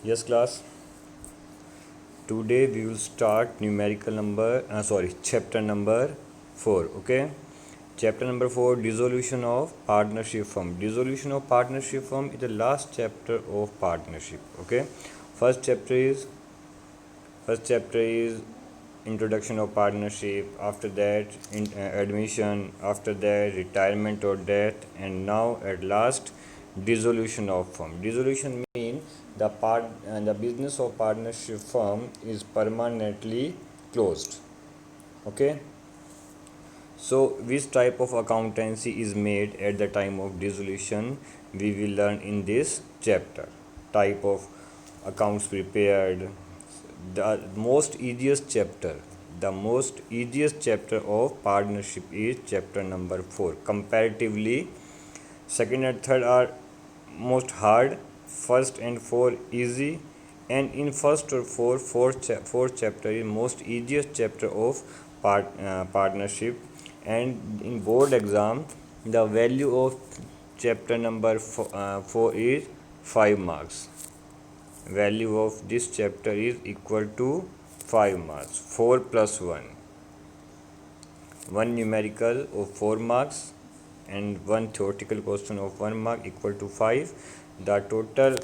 Yes, class. Today we will start chapter number 4. Okay, chapter number 4, dissolution of partnership firm. Dissolution of partnership firm is the last chapter of partnership. Okay, first chapter is first chapter is introduction of partnership. After that, admission. After that, retirement or death, and now at last, dissolution of firm. Dissolution means the business of partnership firm is permanently closed. Okay, so which type of accountancy is made at the time of dissolution, we will learn in this chapter. Type of accounts prepared. The most easiest chapter of partnership is chapter number 4. Comparatively, second and third are most hard, first and four easy, and in first or fourth chapter is most easiest chapter of partnership. And in board exam, the value of chapter number 4 is 5 marks. Value of this chapter is equal to 5 marks. 4 plus 1. One numerical of 4 marks and one theoretical question of 1 mark equal to 5. The total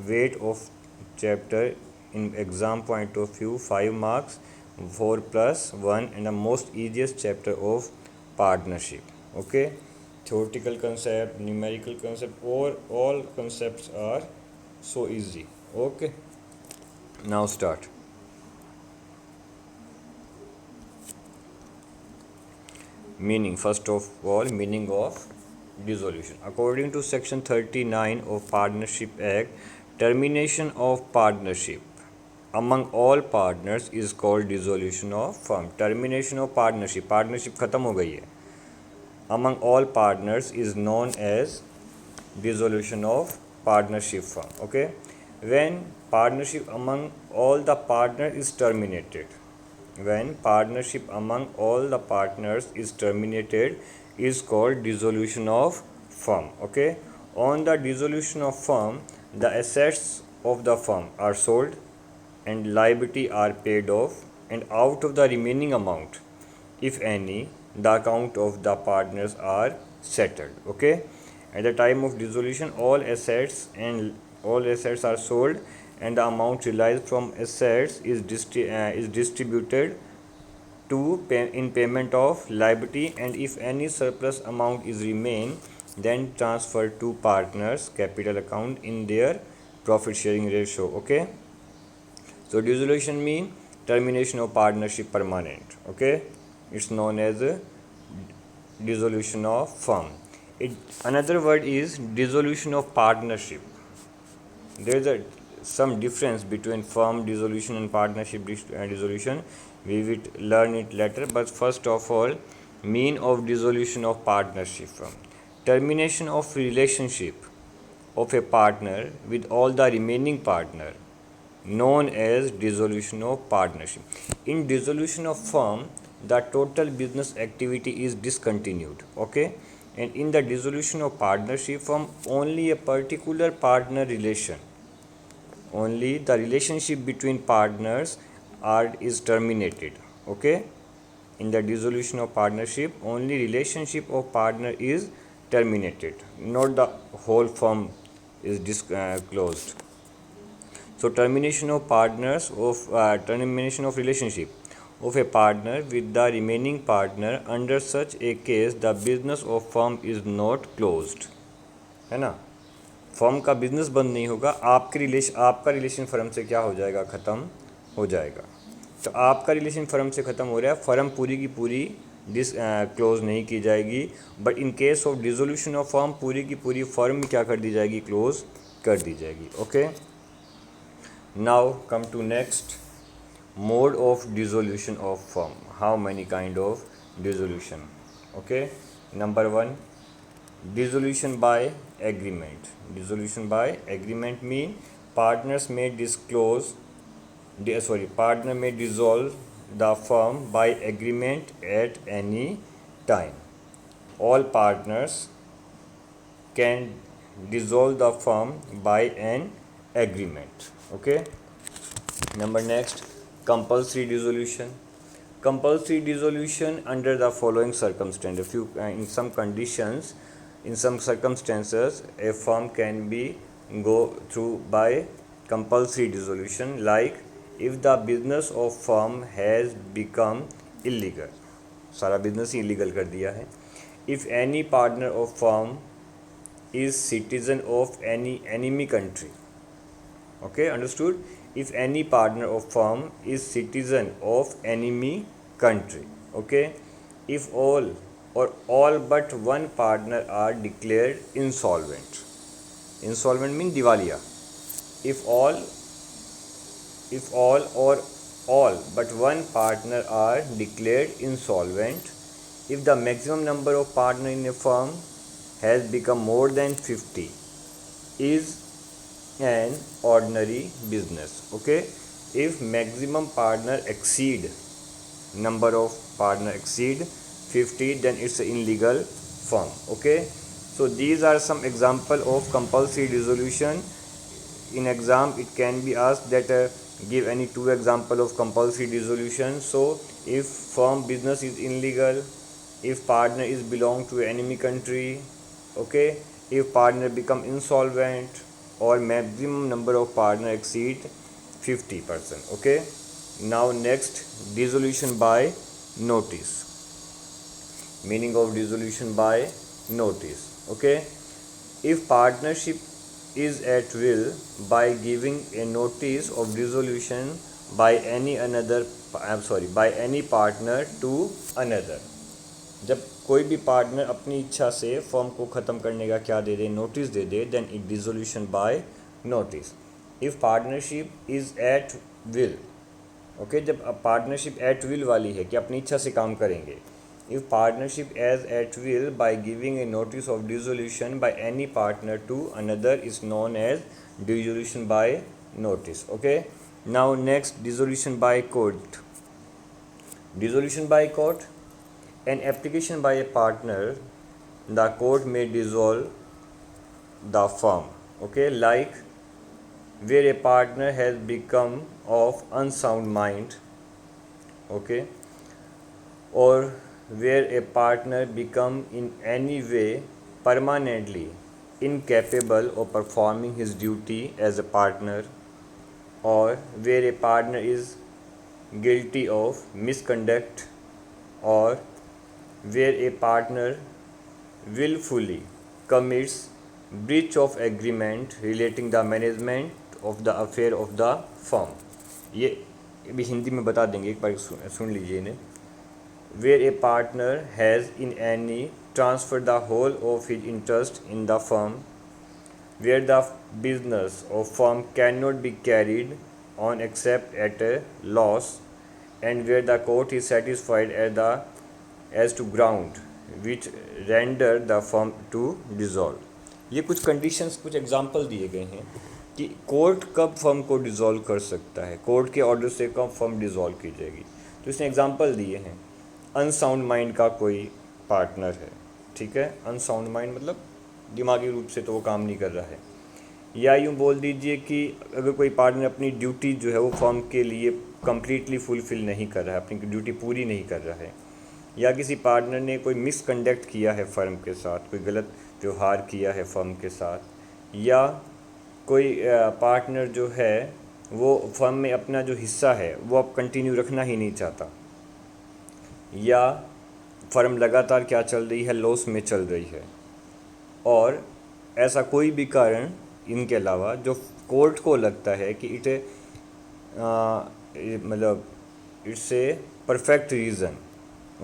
weight of chapter in exam point of view 5 marks, 4 plus 1, and the most easiest chapter of partnership. Okay, theoretical concept, numerical concept, or all concepts are so easy. Okay, now start. Meaning, first of all, meaning of dissolution. According to section 39 of Partnership Act, termination of partnership among all partners is called dissolution of firm. Termination of partnership खत्म हो गई है, among all partners is known as dissolution of partnership firm. Okay, when partnership among all the partners is terminated, when partnership among all the partners is terminated is called dissolution of firm. Okay, on the dissolution of firm, the assets of the firm are sold and liability are paid off, and out of the remaining amount, if any, the account of the partners are settled. Okay, at the time of dissolution, all assets are sold and the amount realized from assets is distributed in payment of liability, and if any surplus amount is remain, then transferred to partners capital account in their profit sharing ratio. Okay, so dissolution mean termination of partnership permanent. Okay, it's known as a dissolution of firm. Another word is dissolution of partnership. There is some difference between firm dissolution and partnership dissolution. We will learn it later, but first of all, mean of dissolution of partnership firm. Termination of relationship of a partner with all the remaining partner, known as dissolution of partnership. In dissolution of firm, the total business activity is discontinued. Okay, and in the dissolution of partnership firm, only a particular partner relation, only the relationship between partners is terminated. Okay, in the dissolution of partnership, only relationship of partner is terminated, not the whole firm is closed. So termination of termination of relationship of a partner with the remaining partner, under such a case the business of firm is not closed. है ना, firm का business बंद नहीं होगा, आपका relation firm से क्या हो जाएगा, ख़त्म हो जाएगा. तो आपका रिलेशन फर्म से ख़त्म हो रहा है, फर्म पूरी की पूरी क्लोज नहीं की जाएगी, but in case of dissolution of firm पूरी की पूरी फर्म क्या कर दी जाएगी, क्लोज कर दी जाएगी. Okay, now come to next, mode of dissolution of firm. How many kind of dissolution? Okay, number 1, dissolution by agreement. Dissolution by agreement mean partners may partner may dissolve the firm by agreement at any time. All partners can dissolve the firm by an agreement. Okay. Number next, compulsory dissolution. Compulsory dissolution under the following circumstances. If you in some conditions, in some circumstances, a firm can be go through by compulsory dissolution, like if the business of firm has become illegal, सारा business ही illegal कर दिया है. If any partner of firm is citizen of any enemy country. Okay, understood? If any partner of firm is citizen of enemy country. Okay, if all or all but one partner are declared insolvent. Insolvent means diwaliya. If all or all but one partner are declared insolvent, if the maximum number of partners in a firm has become more than 50, is an ordinary business. Okay, if maximum partner exceed number of partner exceed 50, then it's an illegal firm. Okay, so these are some example of compulsory dissolution. In exam it can be asked that give any two example of compulsory dissolution. So if firm business is illegal, if partner is belong to enemy country, okay, if partner become insolvent, or maximum number of partner exceed 50%. Okay, now next, dissolution by notice. Meaning of dissolution by notice. Okay, if partnership is at will by giving a notice of dissolution by any partner to another. जब कोई भी partner अपनी इच्छा से firm को ख़त्म करने का क्या दे दे, नोटिस दे दे, then it dissolution by notice. If partnership is at will. Okay, जब पार्टनरशिप एट विल वाली है कि अपनी इच्छा से काम करेंगे. If partnership as at will by giving a notice of dissolution by any partner to another is known as dissolution by notice. Okay, now next, dissolution by court. Dissolution by court. An application by a partner, the court may dissolve the firm. Okay, like where a partner has become of unsound mind. Okay, or where a partner become in any way permanently incapable of performing his duty as a partner, or where a partner is guilty of misconduct, or where a partner willfully commits breach of agreement relating the management of the affair of the firm. ये भी हिंदी में बता देंगे, एक बार सुन लीजिए इन्हें. Where a partner has in any transferred the whole of his interest in the firm, where the business of firm cannot be carried on except at a loss, and where the court is satisfied as to ground which render the firm to dissolve. ये कुछ conditions, कुछ example दिए गए हैं कि court कब firm को dissolve कर सकता है, कोर्ट के ऑर्डर से कब फर्म डिसॉल्व की जाएगी. तो इसने एग्जांपल दिए हैं. अनसाउंड माइंड का कोई पार्टनर है, ठीक है, अनसाउंड माइंड मतलब दिमागी रूप से तो वो काम नहीं कर रहा है. या यूँ बोल दीजिए कि अगर कोई पार्टनर अपनी ड्यूटी जो है वो फर्म के लिए कम्प्लीटली फुलफ़िल नहीं कर रहा है, अपनी ड्यूटी पूरी नहीं कर रहा है, या किसी पार्टनर ने कोई मिसकंडक्ट किया है फर्म के साथ, कोई गलत व्यवहार किया है फर्म के साथ, या कोई पार्टनर जो है वो फर्म में अपना जो हिस्सा है वो अब कंटिन्यू रखना ही नहीं चाहता, या फर्म लगातार क्या चल रही है, लॉस में चल रही है, और ऐसा कोई भी कारण इनके अलावा जो कोर्ट को लगता है कि मतलब it's a perfect reason.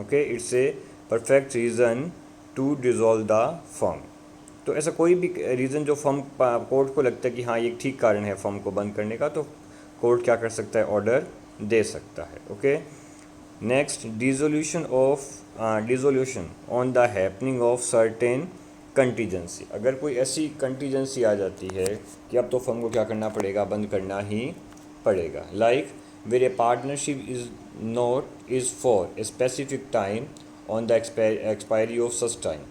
Okay, it's a perfect reason to dissolve the firm. तो ऐसा कोई भी रीज़न जो फर्म कोर्ट को लगता है कि हाँ ये ठीक कारण है फर्म को बंद करने का, तो कोर्ट क्या कर सकता है, ऑर्डर दे सकता है. Okay, next, dissolution on the happening of certain contingency. अगर कोई ऐसी कंटीजेंसी आ जाती है कि अब तो फर्म को क्या करना पड़ेगा, बंद करना ही पड़ेगा. Like where a partnership is for a specific time on the expiry of such time.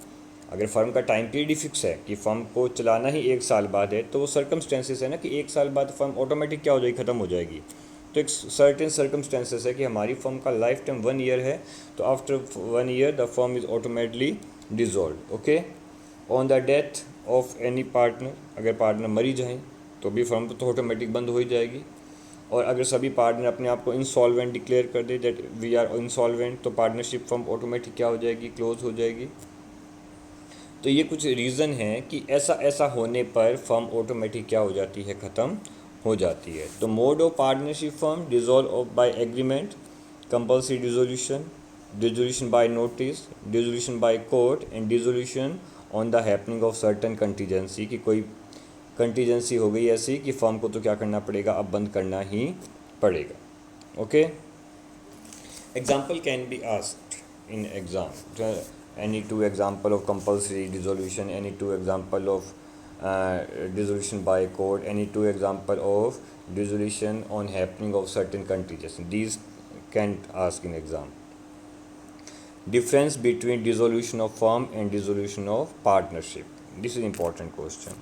अगर फर्म का टाइम पीरियड ही फिक्स है कि फर्म को चलाना ही 1 साल बाद है, तो वो सर्कमस्टेंसेस है ना कि 1 साल बाद फर्म ऑटोमेटिक क्या हो जाएगी, ख़त्म हो जाएगी। तो एक सर्टेन सर्कमस्टेंसेस है कि हमारी फर्म का लाइफ टाइम 1 ईयर है, तो after 1 year the firm is automatically dissolve. Okay, on the death of any partner, अगर पार्टनर मरी जाएँ तो भी फर्म तो ऑटोमेटिक बंद हो ही जाएगी। और अगर सभी पार्टनर अपने आप को इंसॉल्वेंट डिक्लेयर कर दे, दैट वी आर इंसॉल्वेंट, तो पार्टनरशिप फर्म ऑटोमेटिक क्या हो जाएगी, क्लोज हो जाएगी। तो ये कुछ रीज़न है कि ऐसा ऐसा होने पर फर्म ऑटोमेटिक क्या हो जाती है, ख़त्म हो जाती है। तो mode of partnership firm, dissolve of by agreement, compulsory dissolution, dissolution by notice, dissolution by court and dissolution on the happening of certain contingency, कि कोई कंटीजेंसी हो गई ऐसी कि फर्म को तो क्या करना पड़ेगा, अब बंद करना ही पड़ेगा। Okay, example can be asked in exam, any two example of compulsory dissolution, any two example of dissolution by court, any two example of dissolution on happening of certain contingency. These can ask in exam. Difference between dissolution of firm and dissolution of partnership. This is important question.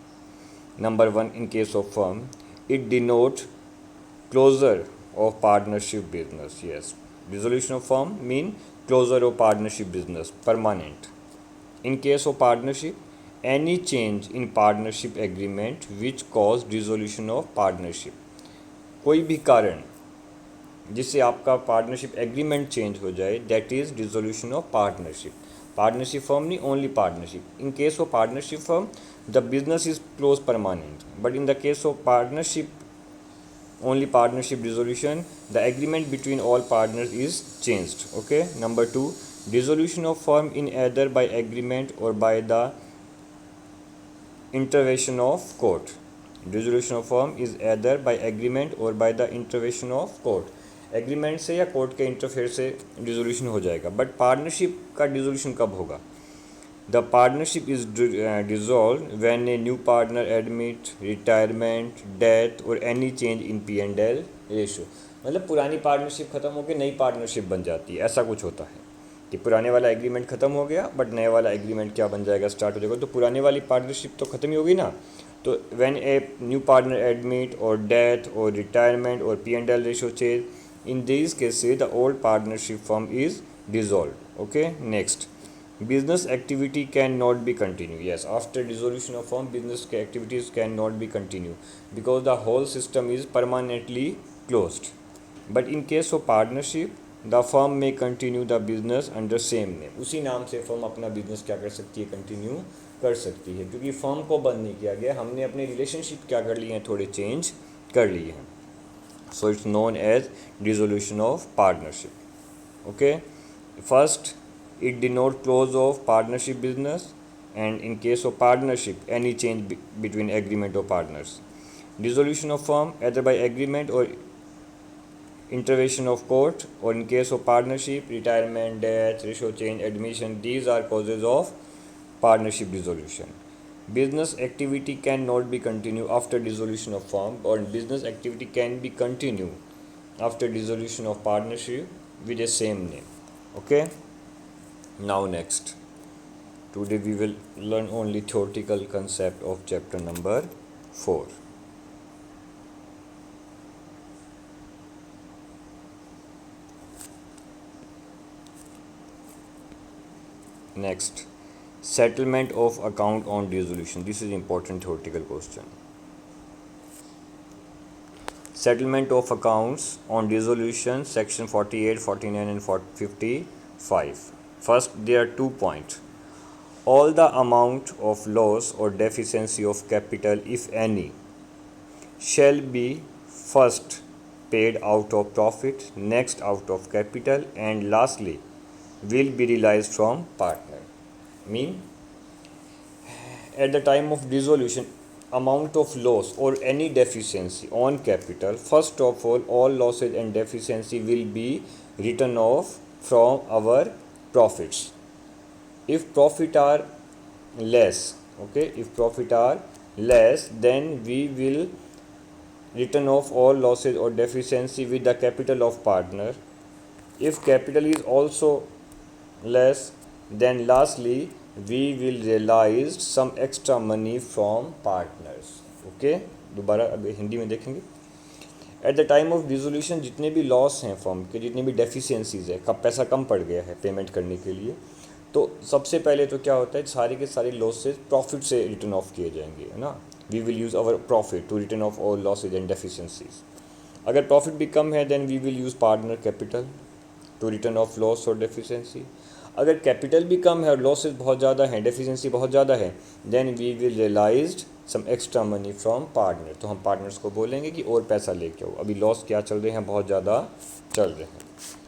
Number one, in case of firm, it denotes closure of partnership business. Yes, dissolution of firm mean closure of partnership business, permanent. In case of partnership, any change in partnership agreement which cause dissolution of partnership. कोई भी कारण जिससे आपका partnership agreement change हो जाए, that is dissolution of partnership. Partnership firm नहीं, only partnership. In case of partnership firm the business is close permanent, but in the case of partnership only partnership dissolution, the agreement between all partners is changed. Okay, number two, dissolution of firm in either by agreement or by the intervention of court. Dissolution of firm is either by agreement or by the intervention of court. Agreement से या court के interfere से dissolution हो जाएगा, but partnership का dissolution कब होगा? The partnership is dissolved when a new partner admit, retirement, death or any change in P&L ratio. मतलब पुरानी पार्टनरशिप ख़त्म होकर नई पार्टनरशिप बन जाती है, ऐसा कुछ होता है कि पुराने वाला एग्रीमेंट ख़त्म हो गया बट नया वाला एग्रीमेंट क्या बन जाएगा, स्टार्ट हो जाएगा। तो पुराने वाली पार्टनरशिप तो ख़त्म ही होगी ना। तो when a new partner admit और डेथ और रिटायरमेंट और P&L ratio change, in this cases the old partnership firm is dissolve. Okay, next, business activity cannot be continue. Yes, after dissolution of firm, business activities cannot be continue because the whole system is permanently closed. But in case of partnership, the firm may continue the business under same name. उसी नाम से firm अपना business क्या कर सकती है, continue कर सकती है, क्योंकि फर्म को बंद नहीं किया गया, हमने अपने रिलेशनशिप क्या कर लिए हैं, थोड़े चेंज कर लिए हैं। So it's known as dissolution of partnership. Okay, first, it denotes close of partnership business, and in case of partnership any change between agreement of partners. Dissolution of firm either by agreement or intervention of court, or in case of partnership retirement, death, ratio change, admission, these are causes of partnership dissolution. Business activity cannot be continued after dissolution of firm, or business activity can be continued after dissolution of partnership with the same name. Okay, now next, today we will learn only theoretical concept of chapter number 4. Next, settlement of account on dissolution. This is important theoretical question. Settlement of accounts on dissolution, section 48, 49 and 55. First, there are 2 points. All the amount of loss or deficiency of capital, if any, shall be first paid out of profit, next out of capital, and lastly will be realized from partner. Mean, at the time of dissolution, amount of loss or any deficiency on capital, first of all losses and deficiency will be written off from our profits. If profit are less, okay, if profit are less, then we will written off all losses or deficiency with the capital of partner. If capital is also less, then lastly we will realize some extra money from partners. Okay, दोबारा अब हिंदी में देखेंगे. At the time of dissolution जितने भी loss हैं firm के, जितने भी डेफिशिएंसीज है, कब पैसा कम पड़ गया है पेमेंट करने के लिए, तो सबसे पहले तो क्या होता है, सारे के सारे लॉसेज प्रॉफिट से रिटर्न ऑफ किए जाएंगे, है ना. We will use our profit to written off all losses and deficiencies. अगर प्रॉफिट भी कम है then we will use partner capital to written off loss और डेफिशिएंसी. अगर कैपिटल भी कम है और लॉसेज बहुत ज़्यादा हैं, डेफिशिएंसी बहुत ज़्यादा है, then we will realized some extra money from partner. तो हम पार्टनर्स को बोलेंगे कि और पैसा लेके आओ, अभी लॉस क्या चल रहे हैं, बहुत ज़्यादा चल रहे हैं.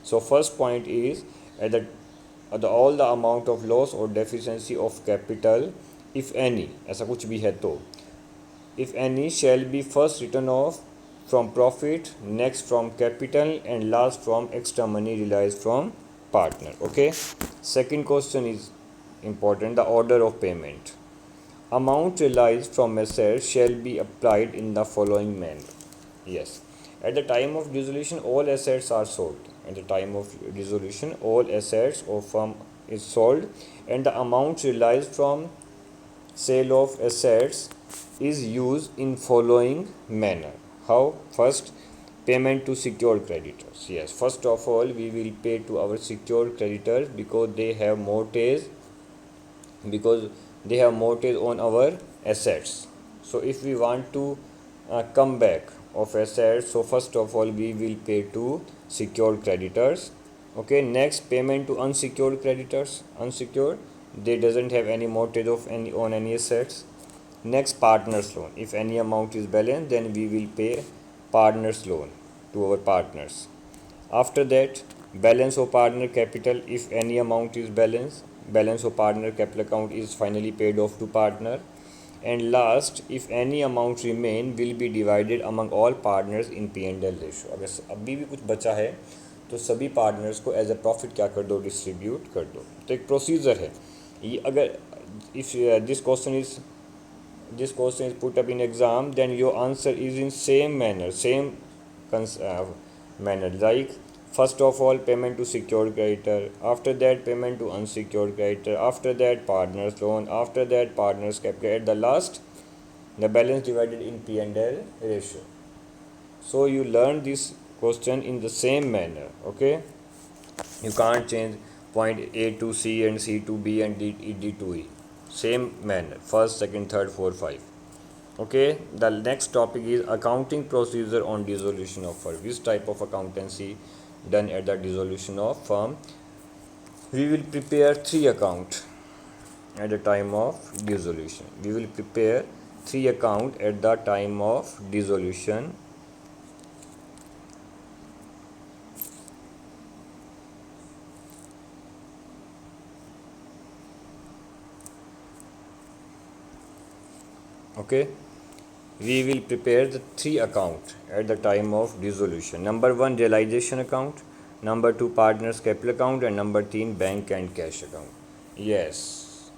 So first point is at the all the amount of loss और deficiency of capital if any, ऐसा कुछ भी है तो, if any shall be first return of from profit, next from capital, and last from extra money realized from partner. Okay, second question is important, the order of payment. Amount realized from assets shall be applied in the following manner. Yes, at the time of dissolution all assets are sold. At the time of dissolution all assets of firm is sold, and the amount realized from sale of assets is used in following manner. How? First, payment to secured creditors. Yes, first of all we will pay to our secured creditors because they have mortgage on our assets. So if we want to come back of assets, so first of all we will pay to secured creditors. Okay, next, payment to unsecured creditors. Unsecured, they doesn't have any mortgage of any assets. Next, partners loan. If any amount is balanced, then we will pay partners loan to our partners. After that, balance of partner capital. If any amount is balanced, balance of partner capital account is finally paid off to partner. And last, if any amount remain, will be divided among all partners in P&L ratio. अगर अभी भी कुछ बचा है तो सभी partners को as a profit क्या कर दो, डिस्ट्रीब्यूट कर दो. तो एक प्रोसीजर है ये. अगर if this question is put up in exam, then your answer is in same manner, manner, like first of all payment to secured creditor, after that payment to unsecured creditor, after that partners loan, after that partners capital, at the last the balance divided in P&L ratio. So you learn this question in the same manner. Okay, you can't change point A to C and C to B and D to E. Same manner, first, second, third, fourth, five. Okay, the next topic is accounting procedure on dissolution of firm. Which type of accountancy done at the dissolution of firm? We will prepare 3 accounts at the time of dissolution. We will prepare 3 accounts at the time of dissolution. Okay, we will prepare the 3 accounts at the time of dissolution. Number 1, realization account. Number 2, partners capital account, and number 3, bank and cash account. Yes,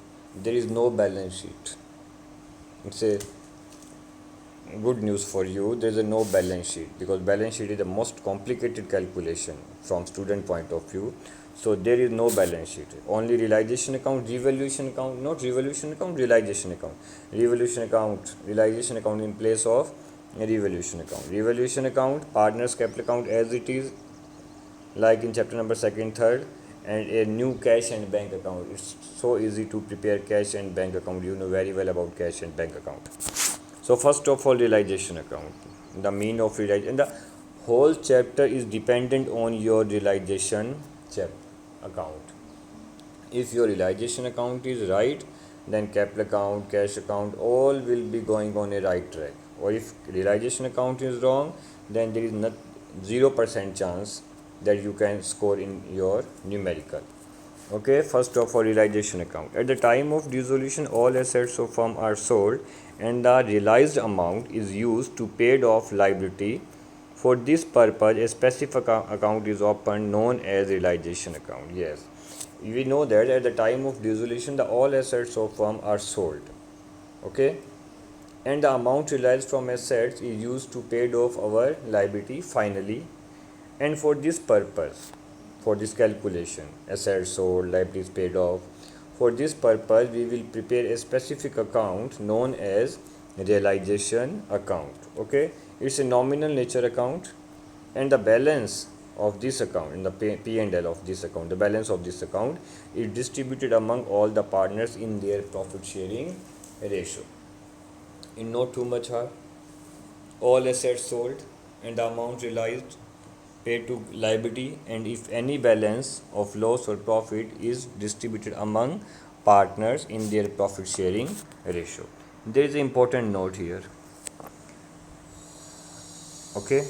there is no balance sheet. It's a good news for you. There is a no balance sheet because balance sheet is the most complicated calculation from student point of view. So there is no balance sheet, only realization account, revaluation account, not revaluation account, realization account, realization account in place of revaluation account. Revaluation account, partners capital account as it is, like in chapter number 2nd, 3rd, and a new cash and bank account. It's so easy to prepare cash and bank account. You know very well about cash and bank account. So first of all, realization account, the mean of realization, and the whole chapter is dependent on your realization account. If your realization account is right, then capital account, cash account, all will be going on a right track. Or if realization account is wrong, then there is not 0% chance that you can score in your numerical. Okay, first of all, realization account. At the time of dissolution, all assets of firm are sold, and the realized amount is used to pay off liability. For this purpose, a specific account is opened known as realization account. Yes, we know that at the time of dissolution, the all assets of firm are sold. Okay, and the amount realized from assets is used to pay off our liability finally. And for this purpose, for this calculation, assets sold, liabilities paid off, For this purpose, we will prepare a specific account known as realization account. Okay, it's a nominal nature account, and the balance of this account in the P&L of this account, the balance of this account is distributed among all the partners in their profit sharing ratio. In not too much hard, all assets sold and the amount realized paid to liability, and if any balance of loss or profit is distributed among partners in their profit sharing ratio. There is an important note here. Okay,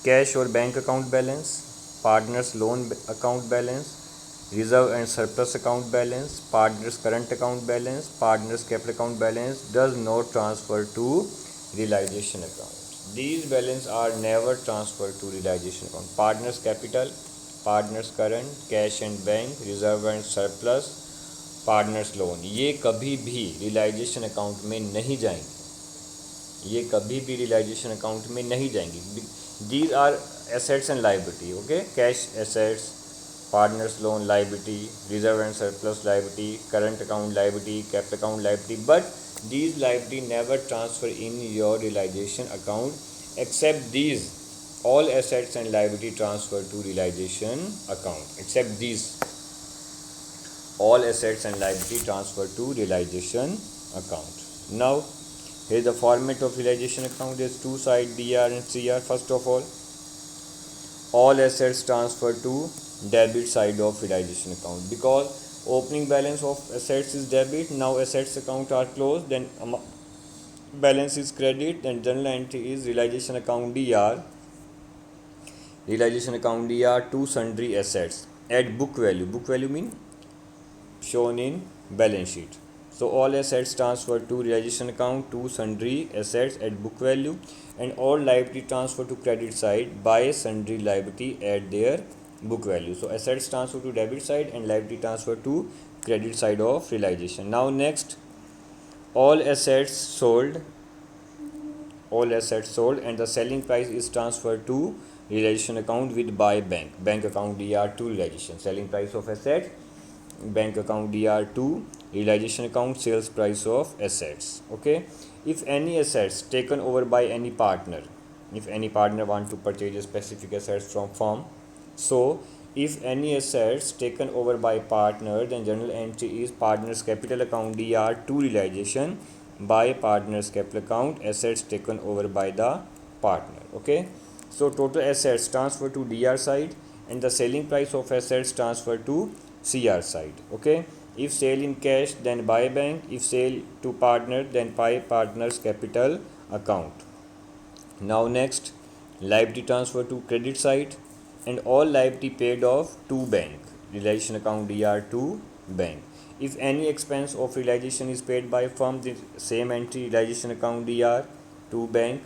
cash or bank account balance, partners loan account balance, reserve and surplus account balance, partners current account balance, partners capital account balance does not transfer to realization account. These balance are never transferred to realization account. Partners capital, partners current, cash and bank, reserve and surplus, partners loan, ये कभी भी realisation account में नहीं जाएंगे, ये कभी भी realisation account में नहीं जाएंगी. These are assets and liability. Okay, cash assets, partners loan liability, reserve and surplus liability, current account liability, capital account liability, but these liability never transfer in your realization account, except these. All assets and liability transfer to realization account except these. All assets and liability transfer to realization account. Now here the format of realization account is two side DR and CR. First of all assets transfer to debit side of realization account, because opening balance of assets is debit. Now assets account are closed, then balance is credit, then journal entry is realization account DR. Realization account DR to sundry assets at book value. Book value mean shown in balance sheet. So all assets transferred to realization account to sundry assets at book value, and all liability transferred to credit side by sundry liability at their book value. So assets transferred to debit side and liability transferred to credit side of realization. Now next, all assets sold and the selling price is transferred to realization account with by bank account DR to realization. Selling price of assets, bank account DR to realization account, sales price of assets. Okay, if any assets taken over by any partner, if any partner want to purchase a specific assets from firm, so if any assets taken over by partner, then journal entry is partners capital account DR to realization by partners capital account, assets taken over by the partner. Okay, so total assets transfer to DR side and the selling price of assets transfer to CR side. Okay, if sale in cash, then by bank. If sale to partner, then by partners capital account. Now next, liability transfer to credit side and all liability paid off to bank. Realization account DR to bank. If any expense of realization is paid by firm, the same entry realization account DR to bank.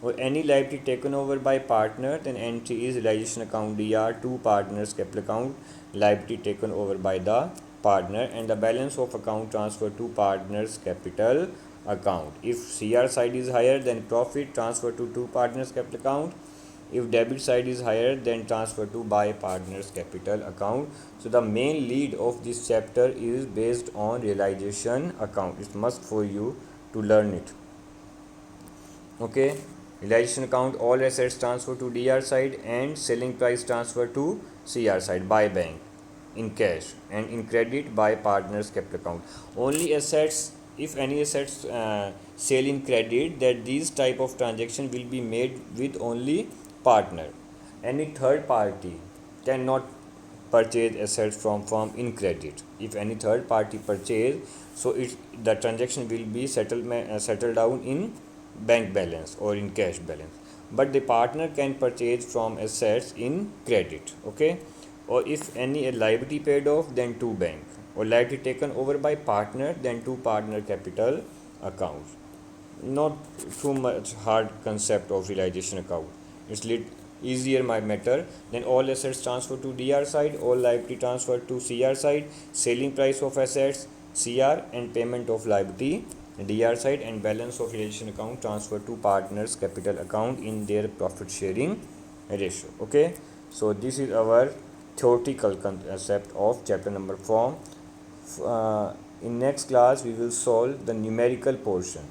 Or any liability taken over by partner, then entry is realization account DR to partners capital account, liability taken over by the partner, and the balance of account transfer to partners capital account. If CR side is higher, then profit transfer to two partners capital account. If debit side is higher, then transfer to by partners capital account. So the main lead of this chapter is based on realization account. It's must for you to learn it. Okay, realization account, all assets transfer to DR side and selling price transfer to CR side by bank in cash, and in credit by partners capital account. Only assets, if any assets sale in credit, that these type of transaction will be made with only partner. Any third party cannot purchase assets from firm in credit. If any third party purchase, so the transaction will be settled down in bank balance or in cash balance, but the partner can purchase from assets in credit. Okay, or if any liability paid off, then to bank, or liability taken over by partner, then to partner capital account. Not too much hard concept of realization account, it's easier my matter. Then all assets transfer to DR side, all liability transfer to CR side, selling price of assets CR and payment of liability DR side, and balance of realization account transfer to partners capital account in their profit sharing ratio. Okay, so this is our theoretical concept of chapter number 4 In next class we will solve the numerical portion.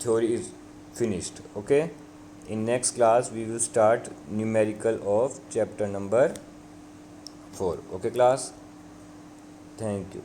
Theory is finished. Okay, in next class we will start numerical of chapter number 4. Okay class, thank you.